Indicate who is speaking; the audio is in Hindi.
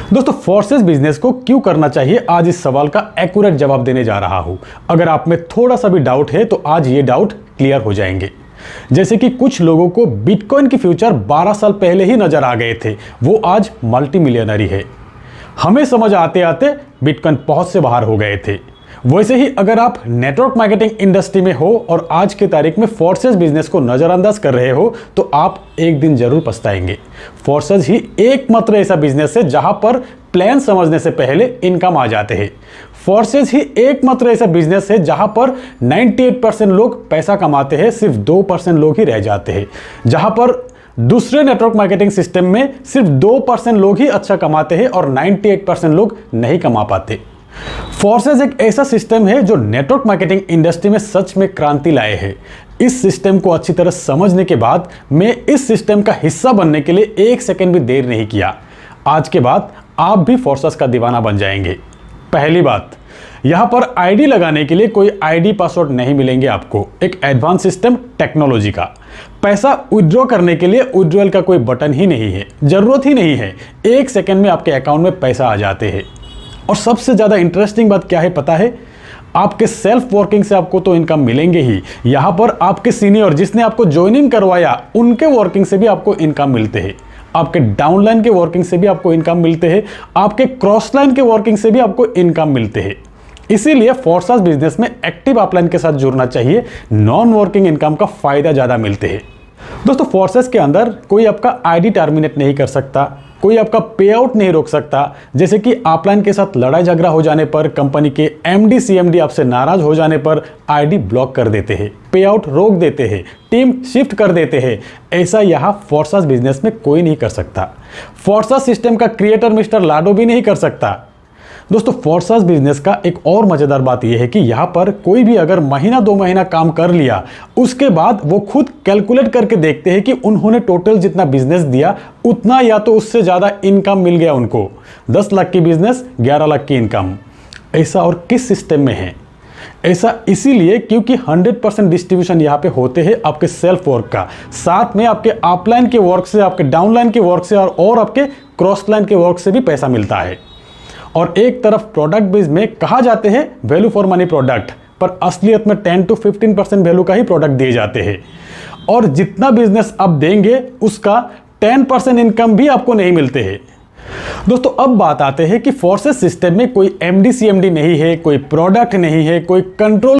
Speaker 1: दोस्तों, फोर्सेस बिजनेस को क्यों करना चाहिए, आज इस सवाल का एक्यूरेट जवाब देने जा रहा हूं। अगर आप में थोड़ा सा भी डाउट है तो आज ये डाउट क्लियर हो जाएंगे। जैसे कि कुछ लोगों को बिटकॉइन की फ्यूचर 12 साल पहले ही नजर आ गए थे, वो आज मल्टी मिलियनरी है। हमें समझ आते आते बिटकॉइन पहुंच से बाहर हो गए थे। वैसे ही अगर आप नेटवर्क मार्केटिंग इंडस्ट्री में हो और आज की तारीख में फोर्सेस बिजनेस को नजरअंदाज कर रहे हो तो आप एक दिन जरूर पछताएंगे। फोर्सेस ही एकमात्र ऐसा बिजनेस है जहां पर प्लान समझने से पहले इनकम आ जाते हैं। फोर्सेस ही एकमात्र ऐसा बिजनेस है जहां पर 98% लोग पैसा कमाते हैं, सिर्फ 2% लोग ही रह जाते हैं। जहां पर दूसरे नेटवर्क मार्केटिंग सिस्टम में सिर्फ 2% लोग ही अच्छा कमाते हैं और 98% लोग नहीं कमा पाते। फोर्सेस एक ऐसा सिस्टम है जो नेटवर्क मार्केटिंग इंडस्ट्री में सच में क्रांति लाए है। इस सिस्टम को अच्छी तरह समझने के बाद मैं इस सिस्टम का हिस्सा बनने के लिए एक सेकंड भी देर नहीं किया। आज के बाद आप भी फोर्सेस का दीवाना बन जाएंगे। पहली बात, यहां पर आईडी लगाने के लिए कोई आईडी पासवर्ड नहीं मिलेंगे आपको। एक एडवांस सिस्टम टेक्नोलॉजी का। पैसा विड्रॉ करने के लिए विड्रॉल का कोई बटन ही नहीं है, जरूरत ही नहीं है। एक सेकंड में आपके अकाउंट में पैसा आ जाते हैं। और सबसे ज्यादा इंटरेस्टिंग बात क्या है पता है? आपके सेल्फ वर्किंग से आपको तो इनकम मिलेंगे ही, यहां पर आपके सीनियर जिसने आपको ज्वाइनिंग करवाया उनके वर्किंग से भी आपको इनकम मिलते हैं। आपके डाउनलाइन के वर्किंग से भी आपको इनकम मिलते हैं। आपके क्रॉस लाइन के वर्किंग से भी आपको इनकम मिलते हैं। इसीलिए फोर्सेस बिजनेस में एक्टिव अपलाइन के साथ जुड़ना चाहिए। नॉन वर्किंग इनकम का फायदा ज्यादा मिलते हैं। दोस्तों, फोर्सेस के अंदर कोई आपका आईडी टर्मिनेट नहीं कर सकता, कोई आपका पे आउट नहीं रोक सकता। जैसे कि अपलाइन के साथ लड़ाई झगड़ा हो जाने पर, कंपनी के एमडी सीएमडी आपसे नाराज हो जाने पर आईडी ब्लॉक कर देते हैं, पे आउट रोक देते हैं, टीम शिफ्ट कर देते हैं। ऐसा यहां फोर्सेस बिजनेस में कोई नहीं कर सकता। फोर्सेस सिस्टम का क्रिएटर मिस्टर लाडो भी नहीं कर सकता। दोस्तों, फोर्सेस बिजनेस का एक और मजेदार बात यह है कि यहां पर कोई भी अगर महीना 2 महीना काम कर लिया, उसके बाद वो खुद कैलकुलेट करके देखते हैं कि उन्होंने टोटल जितना बिजनेस दिया उतना या तो उससे ज्यादा इनकम मिल गया उनको। 10 लाख की बिजनेस, 11 लाख की इनकम। ऐसा और किस सिस्टम में है? ऐसा इसीलिए क्योंकि 100% डिस्ट्रीब्यूशन यहाँ पे होते हैं आपके सेल्फ वर्क का, साथ में आपके अपलाइन के वर्क से, आपके डाउनलाइन के वर्क से और आपके क्रॉस लाइन के वर्क से भी पैसा मिलता है। और एक तरफ प्रोडक्ट बेस में कहा जाते हैं वैल्यू फॉर मनी प्रोडक्ट, पर असलियत में 10 to 15% वैल्यू का ही प्रोडक्ट दिए जाते हैं। और जितना बिजनेस आप देंगे उसका 10% इनकम भी आपको नहीं मिलते हैं। दोस्तों, अब बात आते हैं कि फोर्सेस सिस्टम में कोई एमडी सीएमडी नहीं है, कोई प्रोडक्ट नहीं है, कोई कंट्रोल